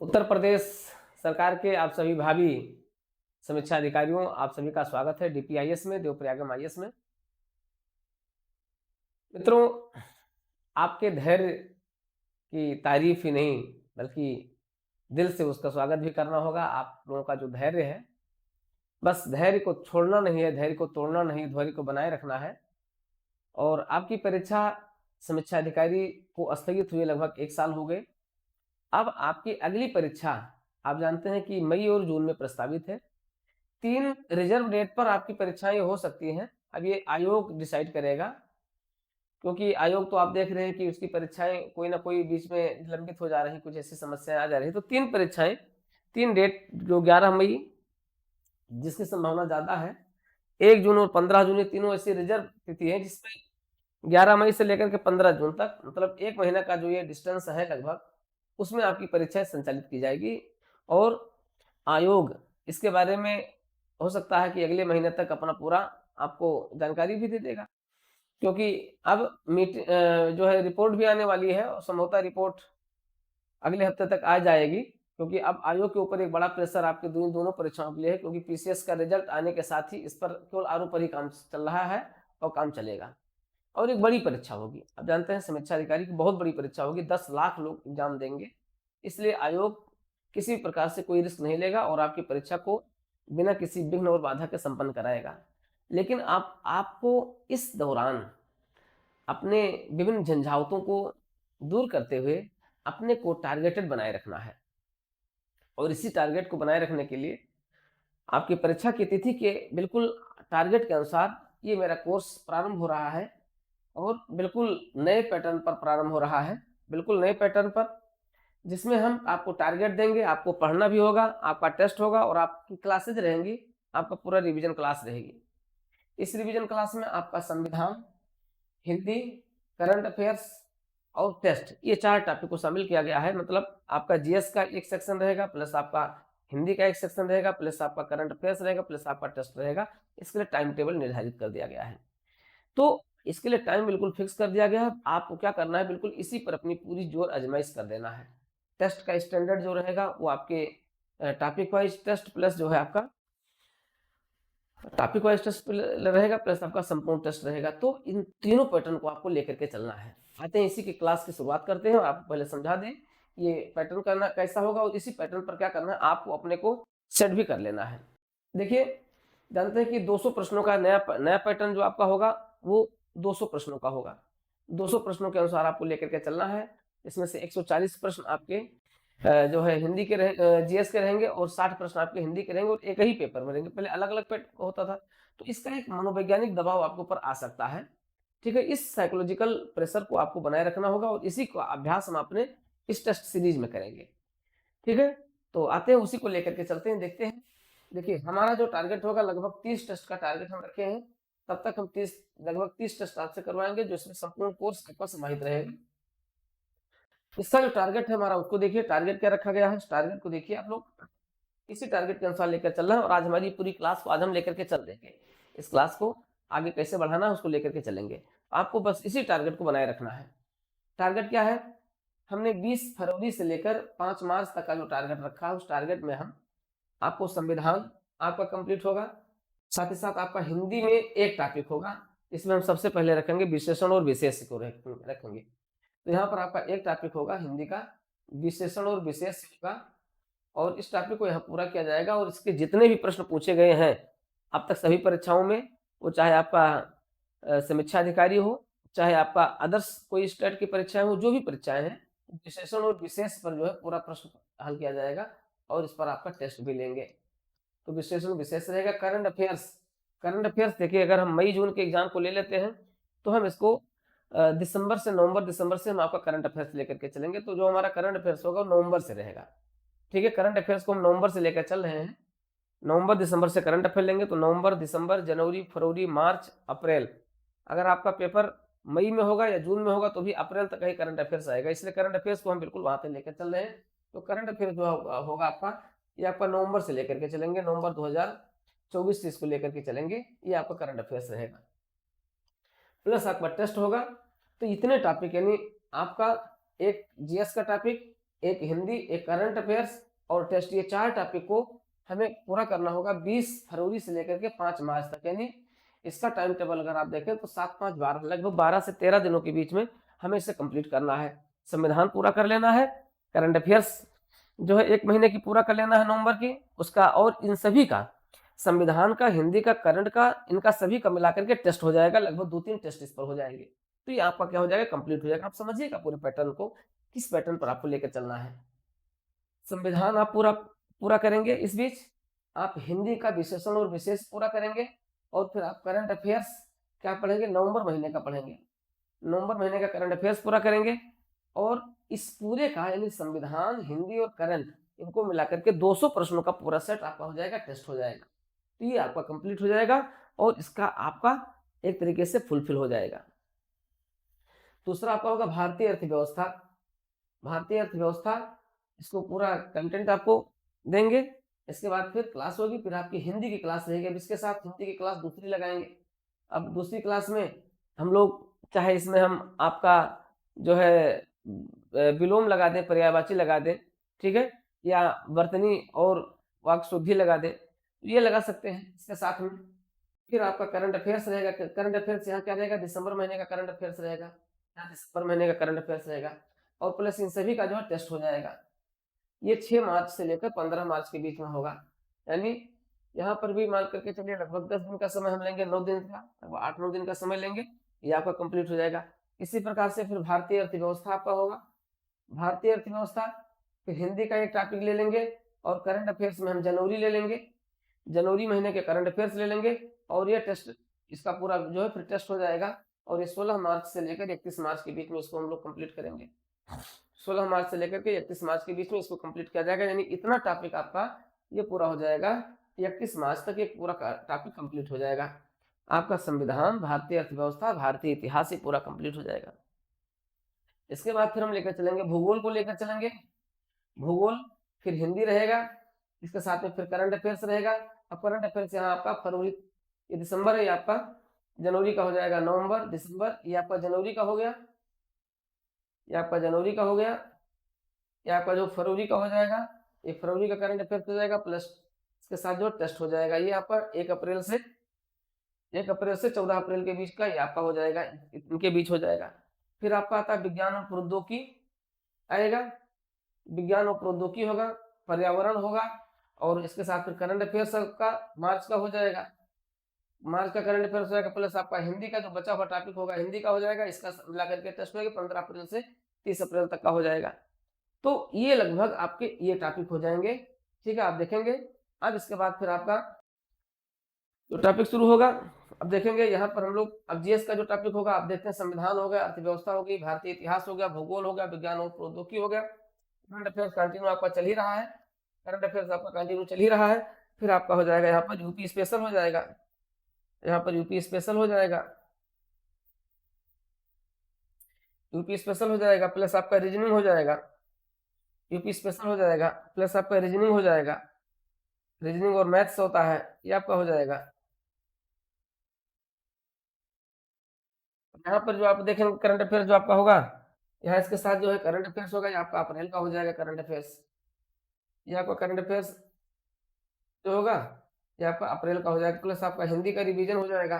उत्तर प्रदेश सरकार के आप सभी भावी समीक्षा अधिकारियों, आप सभी का स्वागत है डीपीआईएस में, देवप्रयागम आईएएस में। मित्रों, आपके धैर्य की तारीफ ही नहीं बल्कि दिल से उसका स्वागत भी करना होगा। आप लोगों का जो धैर्य है, बस धैर्य को छोड़ना नहीं है, धैर्य को तोड़ना नहीं, धैर्य को बनाए रखना है। और आपकी परीक्षा समीक्षा अधिकारी को स्थगित हुए लगभग 1 साल हो गए। अब आपकी अगली परीक्षा आप जानते हैं कि मई और जून में प्रस्तावित है। 3 रिजर्व डेट पर आपकी परीक्षाएं हो सकती हैं। अब ये आयोग डिसाइड करेगा, क्योंकि आयोग तो आप देख रहे हैं कि उसकी परीक्षाएं कोई ना कोई बीच में निलंबित हो जा रही, कुछ ऐसी समस्याएं आ जा रही। तो 3 परीक्षाएं, 3 डेट जो 11 मई जिसकी संभावना ज्यादा है, 1 जून और 15 जून, ये तीनों ऐसी रिजर्व तिथि है जिसमें 11 मई से लेकर के 15 जून तक, मतलब 1 महीना का जो ये डिस्टेंस है लगभग, उसमें आपकी परीक्षाएं संचालित की जाएगी। और आयोग इसके बारे में हो सकता है कि अगले महीने तक अपना पूरा आपको जानकारी भी दे देगा, क्योंकि अब जो है रिपोर्ट भी आने वाली है और संभवतः रिपोर्ट अगले हफ्ते तक आ जाएगी, क्योंकि अब आयोग के ऊपर एक बड़ा प्रेशर आपके दोनों परीक्षाओं के लिए है, क्योंकि पीसीएस का रिजल्ट आने के साथ ही इस पर केवल आरोप पर ही काम चल रहा है और काम चलेगा। और एक बड़ी परीक्षा होगी, आप जानते हैं समीक्षा अधिकारी की बहुत बड़ी परीक्षा होगी, 10 लाख लोग एग्जाम देंगे। इसलिए आयोग किसी भी प्रकार से कोई रिस्क नहीं लेगा और आपकी परीक्षा को बिना किसी विघ्न और बाधा के संपन्न कराएगा। लेकिन आपको इस दौरान अपने विभिन्न झंझावतों को दूर करते हुए अपने को टारगेटेड बनाए रखना है। और इसी टारगेट को बनाए रखने के लिए आपकी परीक्षा की तिथि के बिल्कुल टारगेट के अनुसार ये मेरा कोर्स प्रारंभ हो रहा है, और बिल्कुल नए पैटर्न पर प्रारंभ हो रहा है, बिल्कुल नए पैटर्न पर, जिसमें हम आपको टारगेट देंगे, आपको पढ़ना भी होगा, आपका टेस्ट होगा और आपकी क्लासेज रहेंगी, आपका पूरा रिवीजन क्लास रहेगी। इस रिवीजन क्लास में आपका संविधान, हिंदी, करंट अफेयर्स और टेस्ट, ये 4 टॉपिक को शामिल किया गया है। मतलब आपका जीएस का एक सेक्शन रहेगा, प्लस आपका हिंदी का एक सेक्शन रहेगा, प्लस आपका करंट अफेयर्स रहेगा, प्लस आपका टेस्ट रहेगा। इसके लिए टाइम टेबल निर्धारित कर दिया गया है। तो इसके लिए टाइम बिल्कुल फिक्स कर दिया गया है। आपको क्या करना है, बिल्कुल इसी पर अपनी पूरी जोर आजमाइश कर देना है। टेस्ट का स्टैंडर्ड जो रहेगा वो आपके टॉपिक वाइज टेस्ट प्लस जो है आपका टॉपिक वाइज टेस्ट रहेगा, प्लस आपका संपूर्ण टेस्ट रहेगा। तो इन तीनों पैटर्न को आपको लेकर के चलना है। आते हैं इसी की क्लास की शुरुआत करते हैं। आपको पहले समझा दें ये पैटर्न करना कैसा होगा और इसी पैटर्न पर क्या करना है, आपको अपने को सेट भी कर लेना है। देखिए, जानते हैं कि 200 प्रश्नों का नया पैटर्न जो आपका होगा वो 200 प्रश्नों का होगा। 200 प्रश्नों के अनुसार आपको लेकर के चलना है। इसमें से 140 प्रश्न आपके जो है हिंदी के जीएस के रहेंगे और 60 प्रश्न आपके हिंदी के रहेंगे और एक ही पेपर में रहेंगे। पहले अलग-अलग होता था, तो इसका एक मनोवैज्ञानिक दबाव आपके ऊपर आ सकता है। ठीक है, इस साइकोलॉजिकल प्रेशर को आपको बनाए रखना होगा और इसी का अभ्यास हम अपने इस टेस्ट सीरीज में करेंगे। ठीक है, तो आते हैं उसी को लेकर के चलते हैं, देखते हैं। देखिए, हमारा जो टारगेट होगा लगभग 30 टेस्ट का टारगेट हम रखे हैं। तब तक हम लगभग 30 टेस्ट आपसे करवाएंगे, जो इसमें संपूर्ण कोर्स आपका समाहित रहेगा। इसका जो टारगेट है हमारा, उसको देखिए, टारगेट क्या रखा गया है, टारगेट को देखिए आप लोग। इसी टारगेट के अनुसार लेकर चल रहे हैं और आज हमारी पूरी क्लास को आज हम लेकर के चल देंगे। इस क्लास को आगे कैसे बढ़ाना है उसको लेकर के चलेंगे। आपको बस इसी टारगेट को बनाए रखना है। टारगेट क्या है, हमने 20 फरवरी से लेकर 5 मार्च तक का जो टारगेट रखा है, उस टारगेट में हम आपको संविधान आपका कंप्लीट होगा, साथ ही साथ आपका हिंदी में एक टॉपिक होगा। इसमें हम सबसे पहले रखेंगे विशेषण और विशेष को रखेंगे। तो यहाँ पर आपका एक टॉपिक होगा हिंदी का, विशेषण और विशेष होगा, और इस टॉपिक को यहाँ पूरा किया जाएगा। और इसके जितने भी प्रश्न पूछे गए हैं अब तक सभी परीक्षाओं में, वो चाहे आपका समीक्षा अधिकारी हो, चाहे आपका अदर्स कोई स्टेट की परीक्षाएं हो, जो भी परीक्षाएं हैं, विशेषण और विशेष पर जो है पूरा प्रश्न हल किया जाएगा और इस पर आपका टेस्ट भी लेंगे। तो विशेषण विशेष रहेगा। करंट अफेयर्स, करंट अफेयर्स देखिए, अगर हम मई जून के एग्जाम को ले लेते हैं तो हम इसको दिसंबर से नवंबर, दिसंबर से हम आपका करंट अफेयर्स लेकर के चलेंगे। तो जो हमारा करंट अफेयर्स होगा नवंबर से रहेगा। ठीक है, करंट अफेयर्स को हम नवंबर से लेकर चल रहे हैं। नवंबर दिसंबर से करंट अफेयर लेंगे, तो नवंबर, दिसंबर, जनवरी, फरवरी, मार्च, अप्रैल। अगर आपका पेपर मई में होगा या जून में होगा तो भी अप्रैल तक ही करंट अफेयर्स आएगा। इसलिए करंट अफेयर्स को हम बिल्कुल वहां पे लेकर चल रहे हैं। तो करंट अफेयर जो होगा आपका, ये आपका नवंबर से लेकर के चलेंगे, नवंबर 2024 से इसको लेकर के चलेंगे। ये आपका करंट अफेयर्स रहेगा, प्लस आपका टेस्ट होगा। तो इतने टॉपिक, यानी आपका एक जीएस का टॉपिक, एक हिंदी, एक करंट अफेयर्स और टेस्ट, ये 4 टॉपिक को हमें पूरा करना होगा 20 फरवरी से लेकर के 5 मार्च तक। यानी इसका टाइम टेबल अगर आप देखें तो 7, 5, 12 लगभग 12 से 13 दिनों के बीच में हमें इसे कंप्लीट करना है। संविधान पूरा कर लेना है, करंट अफेयर्स जो है 1 महीने की पूरा कर लेना है नवंबर की उसका, और इन सभी का संविधान का, हिंदी का, करंट का, इनका सभी का मिलाकर के टेस्ट हो जाएगा। लगभग 2-3 टेस्ट इस पर हो जाएंगे। तो ये आपका क्या हो जाएगा, कंप्लीट हो जाएगा। आप समझिएगा पूरे पैटर्न को, किस पैटर्न पर आपको लेकर चलना है। संविधान आप पूरा पूरा करेंगे, इस बीच आप हिंदी का विशेषण और विशेष पूरा करेंगे, और फिर आप करंट अफेयर्स क्या पढ़ेंगे, नवंबर महीने का पढ़ेंगे। नवंबर महीने का करंट अफेयर्स पूरा करेंगे, और इस पूरे का यानी संविधान, हिंदी और करंट, इनको मिलाकर के 200 प्रश्नों का पूरा सेट आपका हो जाएगा, टेस्ट हो जाएगा। तो ये आपका कंप्लीट हो जाएगा, और इसका आपका एक तरीके से फुलफिल हो जाएगा। दूसरा आपका होगा भारतीय अर्थव्यवस्था। भारतीय अर्थव्यवस्था, इसको पूरा कंटेंट आपको देंगे। इसके बाद फिर क्लास होगी, फिर आपकी हिंदी की क्लास रहेगी। अब इसके साथ हिंदी की क्लास दूसरी लगाएंगे। अब दूसरी क्लास में हम लोग चाहे इसमें हम आपका जो है विलोम लगा दें, पर्यायवाची लगा दें, ठीक है, या वर्तनी और वाक् शुद्धि लगा दें, ये लगा सकते हैं इसके साथ में। फिर आपका करंट अफेयर्स रहेगा। करंट अफेयर्स यहाँ क्या रहेगा, दिसंबर महीने का करंट अफेयर्स रहेगा, यहाँ दिसंबर महीने का करंट अफेयर्स रहेगा, और प्लस इन सभी का जो है टेस्ट हो जाएगा। ये 6 मार्च से लेकर 15 मार्च के बीच में होगा। यानी यहाँ पर भी मान करके चलिए लगभग 10 दिन का समय हम लेंगे, 9 दिन का, लगभग 8-9 दिन का समय लेंगे, ये आपका कंप्लीट हो जाएगा। इसी प्रकार से फिर भारतीय अर्थव्यवस्था आपका होगा। भारतीय अर्थव्यवस्था, फिर हिंदी का एक टॉपिक ले लेंगे, और करंट अफेयर्स में हम जनवरी ले लेंगे, जनवरी महीने के करंट अफेयर्स ले लेंगे, और ये टेस्ट, इसका पूरा जो है फिर टेस्ट हो जाएगा, और ये 16 मार्च से लेकर 31 मार्च के बीच में इसको हम लोग कंप्लीट करेंगे। 16 मार्च से लेकर के 31 मार्च के बीच में इसको कंप्लीट किया जाएगा। यानी इतना टॉपिक आपका ये पूरा हो जाएगा, 31 मार्च तक एक पूरा टॉपिक कंप्लीट हो जाएगा। आपका संविधान, भारतीय अर्थव्यवस्था, भारतीय इतिहास ही पूरा कंप्लीट हो जाएगा। इसके बाद फिर हम लेकर चलेंगे भूगोल को लेकर चलेंगे। भूगोल, फिर हिंदी रहेगा, इसके साथ में फिर करंट अफेयर्स रहेगा। अब करंट अफेयर्स यहाँ आपका फरवरी, ये दिसंबर है, ये आपका जनवरी का हो जाएगा, नवंबर, दिसंबर, ये आपका जनवरी का हो गया, ये आपका जनवरी का हो गया, ये आपका जो फरवरी का हो जाएगा, ये फरवरी का करंट अफेयर्स हो जाएगा, प्लस इसके साथ जो टेस्ट हो जाएगा। ये आपका 1 अप्रैल से 14 अप्रैल के बीच का ये आपका हो जाएगा, इनके बीच हो जाएगा। फिर आपका आता है विज्ञान और प्रौद्योगिकी आएगा, विज्ञान और प्रौद्योगिकी होगा, पर्यावरण होगा, और इसके साथ फिर करंट अफेयर्स का मार्च का हो जाएगा, मार्च का करंट अफेयर्स हो जाएगा, प्लस आपका हिंदी का जो बचा हुआ टॉपिक होगा, हिंदी का हो जाएगा, इसका मिलाकर के टेस्ट होगा 15 अप्रैल से 30 अप्रैल तक का हो जाएगा। तो ये लगभग आपके ये टॉपिक हो जाएंगे, ठीक है, आप देखेंगे। अब इसके बाद फिर आपका जो टॉपिक शुरू होगा, अब देखेंगे यहाँ पर हम लोग, अब जीएस का जो टॉपिक होगा, आप देखते हैं संविधान हो गया, अर्थव्यवस्था हो गई, भारतीय इतिहास हो गया, भूगोल हो गया, विज्ञान और प्रौद्योगिकी हो गया, करंट अफेयर्स कंटिन्यू आपका चल ही रहा है, करंट अफेयर्स आपका कंटिन्यू चल ही रहा है। फिर आपका हो जाएगा यहाँ पर यूपी स्पेशल हो जाएगा, यहाँ पर यूपी स्पेशल हो जाएगा, यूपी स्पेशल हो जाएगा, प्लस आपका रीजनिंग हो जाएगा, यूपी स्पेशल हो जाएगा, प्लस आपका रीजनिंग हो जाएगा, रीजनिंग और मैथ्स होता है, ये आपका हो जाएगा। यहाँ पर जो आप देखेंगे करंट अफेयर्स जो आपका होगा, यहाँ इसके साथ जो है करंट अफेयर्स होगा, ये आपका अप्रैल का हो जाएगा करंट अफेयर्स, ये आपका करंट अफेयर्स जो होगा, ये आपका अप्रैल का हो जाएगा, प्लस आपका हिंदी का रिवीजन हो जाएगा,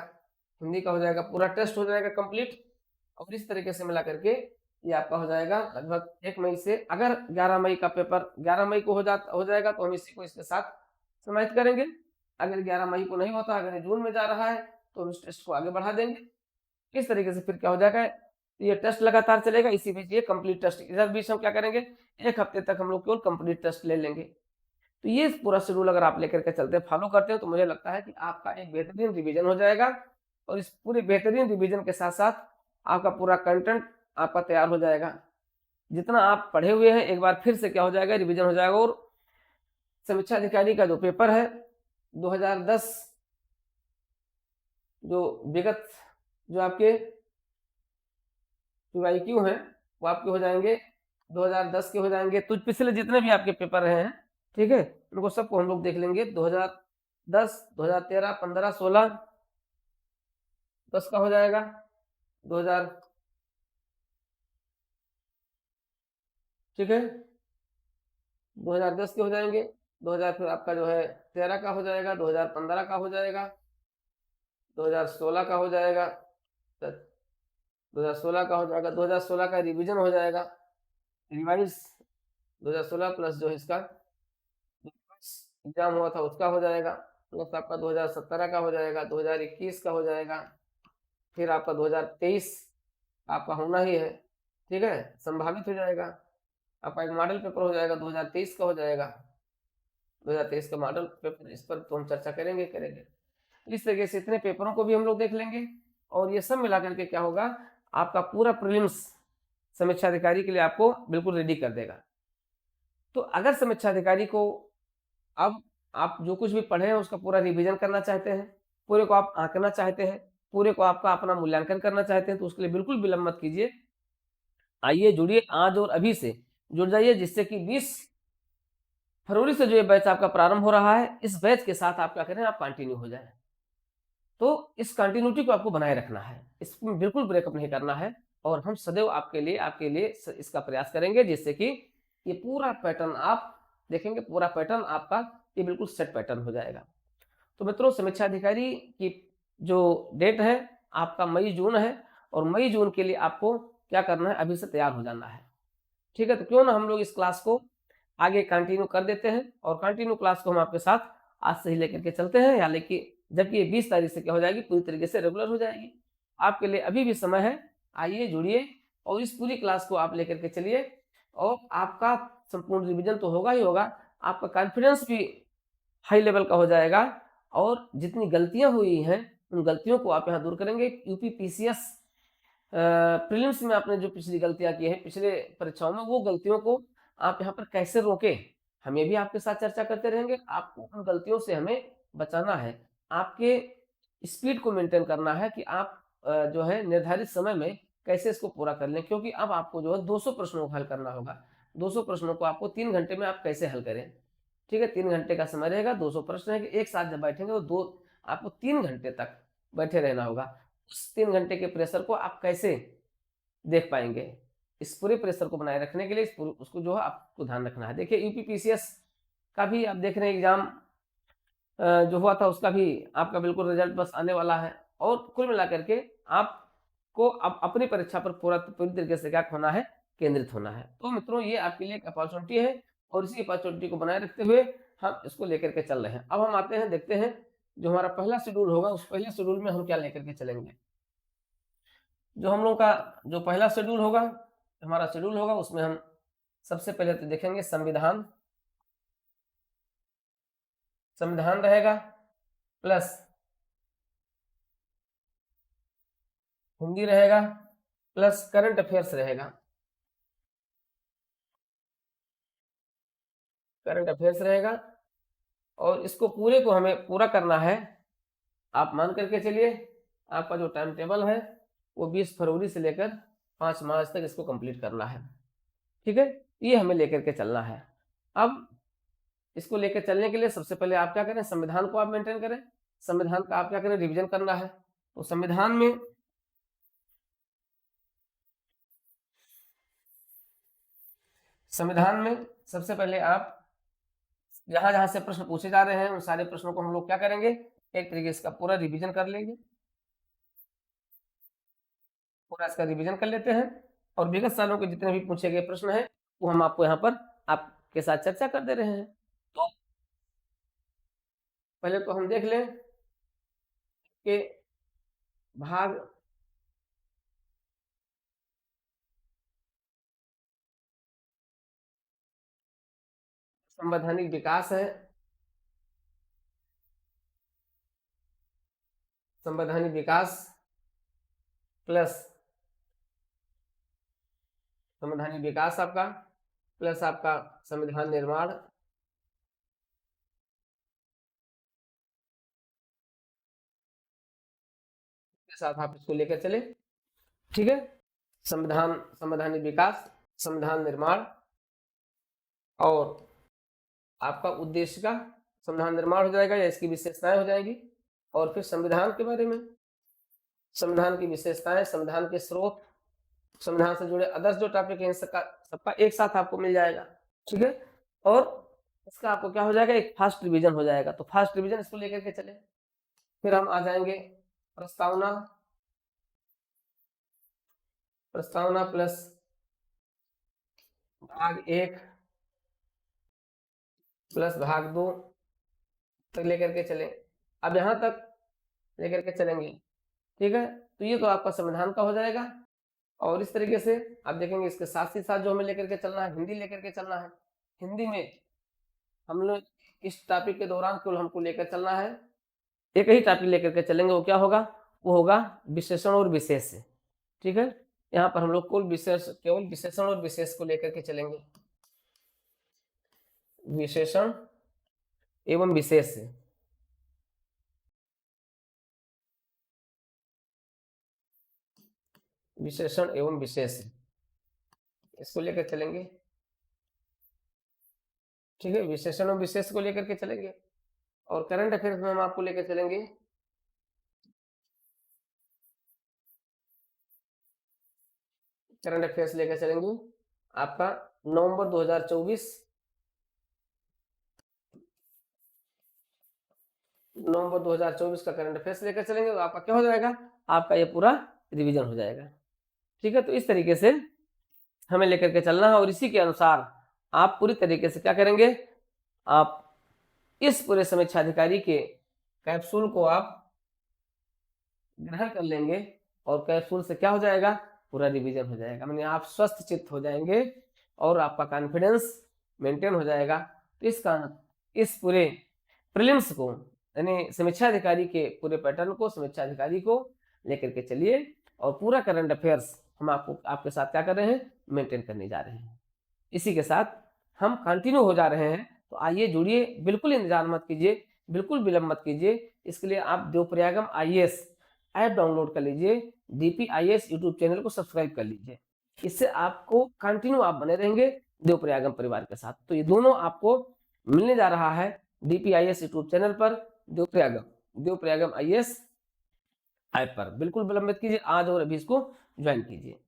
हिंदी का हो जाएगा, पूरा टेस्ट हो जाएगा कंप्लीट, और इस तरीके से मिला करके ये आपका हो जाएगा लगभग 1 मई से। अगर 11 मई का पेपर 11 मई को हो जाएगा तो हम इसी को इसके साथ समाहित करेंगे। अगर 11 मई को नहीं होता, अगर जून में जा रहा है, तो हम इस टेस्ट को आगे बढ़ा देंगे। इस तरीके से फिर क्या हो जाएगा, ये टेस्ट लगातार चलेगा, इसी बीच ये कंप्लीट टेस्ट, इधर बीच हम क्या करेंगे, 1 हफ्ते तक हम लोग केवल कंप्लीट टेस्ट ले लेंगे। तो ये पूरा शेड्यूल अगर आप लेकर के चलते हैं, फॉलो करते हैं, तो मुझे लगता है कि आपका एक बेहतरीन रिवीजन हो जाएगा, और इस पूरे बेहतरीन रिवीजन के साथ साथ आपका पूरा कंटेंट आपका तैयार हो जाएगा। जितना आप पढ़े हुए हैं एक बार फिर से क्या हो जाएगा, रिवीजन हो जाएगा। और समीक्षा अधिकारी का जो पेपर है 2010, जो विगत जो आपके पीवाईक्यू हैं, वो आपके हो जाएंगे 2010 के हो जाएंगे। तो पिछले जितने भी आपके पेपर रहे हैं, ठीक है, उनको सबको हम लोग देख लेंगे। 2010, 2013, 15, 16, 10 का हो जाएगा, 2000, ठीक है, 2010 के हो जाएंगे, 2000 फिर आपका जो है 13 का हो जाएगा, 2015 का हो जाएगा, 2016 का हो जाएगा, 2016 का हो जाएगा, 2016 का रिवीजन हो जाएगा, रिवाइज 2016 प्लस जो है इसका एग्जाम हुआ था उसका हो जाएगा, प्लस आपका 2017 का हो जाएगा, 2021 का हो जाएगा, फिर आपका 2023 आपका होना ही है, ठीक है, संभावित हो जाएगा, आपका एक मॉडल पेपर हो जाएगा, 2023 का हो जाएगा, 2023 का मॉडल पेपर, इस पर तो हम चर्चा करेंगे। इस तरीके से इतने पेपरों को भी हम लोग देख लेंगे, और ये सब मिलाकर के क्या होगा, आपका पूरा प्रीलिम्स समीक्षा अधिकारी के लिए आपको बिल्कुल रेडी कर देगा। तो अगर समीक्षा अधिकारी को अब आप जो कुछ भी पढ़े हैं उसका पूरा रिवीजन करना चाहते हैं, पूरे को आप आंकना चाहते हैं, पूरे को आपका अपना मूल्यांकन करना चाहते हैं, तो उसके लिए बिल्कुल विलंब मत कीजिए। आइए जुड़िए आज और अभी से जुड़ जाइए, जिससे कि 20 फरवरी से जो ये बैच आपका प्रारंभ हो रहा है, इस बैच के साथ आप क्या करें, आप कंटिन्यू हो जाएं। तो इस कंटिन्यूटी को आपको बनाए रखना है, इसमें बिल्कुल ब्रेकअप नहीं करना है, और हम सदैव आपके लिए इसका प्रयास करेंगे, जिससे कि ये पूरा पैटर्न आप देखेंगे, पूरा पैटर्न आपका ये बिल्कुल सेट पैटर्न हो जाएगा। तो मित्रों, समीक्षा अधिकारी की जो डेट है आपका मई जून है, और मई जून के लिए आपको क्या करना है, अभी से तैयार हो जाना है, ठीक है। तो क्यों ना हम लोग इस क्लास को आगे कंटिन्यू कर देते हैं, और कंटिन्यू क्लास को हम आपके साथ आज से ही लेकर के चलते हैं, या लेकिन जबकि ये 20 तारीख से क्या हो जाएगी, पूरी तरीके से रेगुलर हो जाएगी। आपके लिए अभी भी समय है, आइए जुड़िए और इस पूरी क्लास को आप लेकर के चलिए, और आपका संपूर्ण रिविजन तो होगा ही होगा, आपका कॉन्फिडेंस भी हाई लेवल का हो जाएगा, और जितनी गलतियां हुई हैं उन गलतियों को आप यहाँ दूर करेंगे। यूपी पीसीएस प्रीलिम्स में आपने जो पिछली गलतियां की हैं पिछले परीक्षाओं में, वो गलतियों को आप यहाँ पर कैसे रोकें, हम ये भी आपके साथ चर्चा करते रहेंगे। आपको उन गलतियों से हमें बचाना है, आपके स्पीड को मेंटेन करना है कि आप जो है निर्धारित समय में कैसे इसको पूरा कर लें, क्योंकि अब आपको जो है 200 प्रश्नों को हल करना होगा। 200 प्रश्नों को आपको 3 घंटे में आप कैसे हल करें, ठीक है। 3 घंटे का समय रहेगा, 200 प्रश्न है कि एक साथ जब बैठेंगे तो आपको 3 घंटे तक बैठे रहना होगा। उस 3 घंटे के प्रेशर को आप कैसे देख पाएंगे, इस पूरे प्रेशर को बनाए रखने के लिए उसको जो है आपको ध्यान रखना है। देखिए यूपी पीसीएस का भी आप देख रहे हैं एग्जाम जो हुआ था, उसका भी आपका बिल्कुल रिजल्ट बस आने वाला है, और कुल मिलाकर के आपको अब अपनी परीक्षा पर पूरी तरीके से क्या होना है, केंद्रित होना है। तो मित्रों, ये आपके लिए एक अपॉर्चुनिटी है, और इसी अपॉर्चुनिटी को बनाए रखते हुए हम इसको लेकर के चल रहे हैं। अब हम आते हैं, देखते हैं जो हमारा पहला शेड्यूल होगा, उस पहले शेड्यूल में हम क्या लेकर के चलेंगे। जो हम लोग का जो पहला शेड्यूल होगा, हमारा शेड्यूल होगा, उसमें हम सबसे पहले तो देखेंगे संविधान, संविधान रहेगा, प्लस हिंदी रहेगा, प्लस करंट अफेयर्स रहेगा, करंट अफेयर्स रहेगा, और इसको पूरे को हमें पूरा करना है। आप मान करके चलिए, आपका जो टाइम टेबल है वो 20 फरवरी से लेकर 5 मार्च तक इसको कंप्लीट करना है, ठीक है। ये हमें लेकर के चलना है। अब इसको लेकर चलने के लिए सबसे पहले आप क्या करें, संविधान को आप मेंटेन करें, संविधान का आप क्या करें, रिवीजन करना है। तो संविधान में सबसे पहले आप जहां जहां से प्रश्न पूछे जा रहे हैं उन सारे प्रश्नों को हम लोग क्या करेंगे, एक तरीके से इसका पूरा रिवीजन कर लेंगे, पूरा इसका रिवीजन कर लेते हैं, और विगत सालों के जितने भी पूछे गए प्रश्न हैं वो हम आपको यहाँ पर आपके साथ चर्चा कर दे रहे हैं। तो पहले तो हम देख लें कि भाग संवैधानिक विकास है, संवैधानिक विकास प्लस संवैधानिक विकास आपका, प्लस आपका संविधान निर्माण, के साथ आप इसको लेकर चले, ठीक है। संवैधानिक विकास, संविधान निर्माण, और आपका उद्देश्य का संविधान निर्माण हो जाएगा या इसकी विशेषताएं हो जाएंगी, और फिर संविधान के बारे में, संविधान की विशेषताएं, संविधान के स्रोत, संविधान से जुड़े अदर्स जो टॉपिक है, सबका एक साथ आपको मिल जाएगा, ठीक है। और इसका आपको क्या हो जाएगा, एक फास्ट रिवीजन हो जाएगा। तो फास्ट रिवीजन इसको लेकर के चले। फिर हम आ जाएंगे प्रस्तावना, प्रस्तावना प्लस भाग 1 प्लस भाग 2 तक लेकर के चले। अब यहां तक लेकर के चलेंगे, ठीक है। तो ये तो आपका संविधान का हो जाएगा। और इस तरीके से आप देखेंगे इसके साथ ही साथ जो हमें लेकर के चलना है, हिंदी लेकर के चलना है। हिंदी में हम लोग इस टॉपिक के दौरान केवल हमको लेकर चलना है, एक ही टॉपिक लेकर के चलेंगे। वो क्या होगा, वो होगा विशेषण और विशेष, ठीक है। यहाँ पर हम लोग केवल विशेषण और विशेष को लेकर के चलेंगे। विशेषण एवं विशेष, विशेषण एवं विशेष इसको लेकर चलेंगे, ठीक है। विशेषण और विशेष को लेकर के चलेंगे। और करंट अफेयर्स में हम आपको लेकर चलेंगे करंट अफेयर्स लेकर चलेंगे आपका नवंबर 2024, नवंबर 2024 का करंट अफेयर्स लेकर चलेंगे। तो आपका क्या हो जाएगा, आपका ये पूरा रिवीजन हो जाएगा, ठीक है। तो इस तरीके से हमें लेकर के चलना है और इसी के अनुसार आप पूरी तरीके से क्या करेंगे, आप इस पूरे समीक्षा अधिकारी के कैप्सूल को आप ग्रहण कर लेंगे और कैप्सूल से क्या हो जाएगा, पूरा रिवीजन हो जाएगा। माने आप स्वस्थ चित्त हो जाएंगे और आपका कॉन्फिडेंस मेंटेन हो जाएगा। तो इस पूरे प्रीलिम्स को यानी समीक्षा अधिकारी के पूरे पैटर्न को, समीक्षा अधिकारी को लेकर के चलिए और पूरा करंट अफेयर्स हम आपको आपके साथ क्या कर रहे हैं, मेंटेन करने जा रहे हैं। इसी के साथ हम कंटिन्यू हो जा रहे हैं। तो आइए जुड़िए, बिल्कुल इंतजार मत कीजिए, बिल्कुल विलंब मत कीजिए। इसके लिए आप देवप्रयागम IAS ऐप डाउनलोड कर लीजिए, DPIAS यूट्यूब चैनल को सब्सक्राइब कर लीजिए। इससे आपको कंटिन्यू आप बने रहेंगे देवप्रयागम परिवार के साथ। तो ये दोनों आपको मिलने जा रहा है DPIAS यूट्यूब चैनल पर, देवप्रयागम IAS ऐप पर। बिल्कुल विलंबित कीजिए, आज और अभी इसको ज्वाइन कीजिए।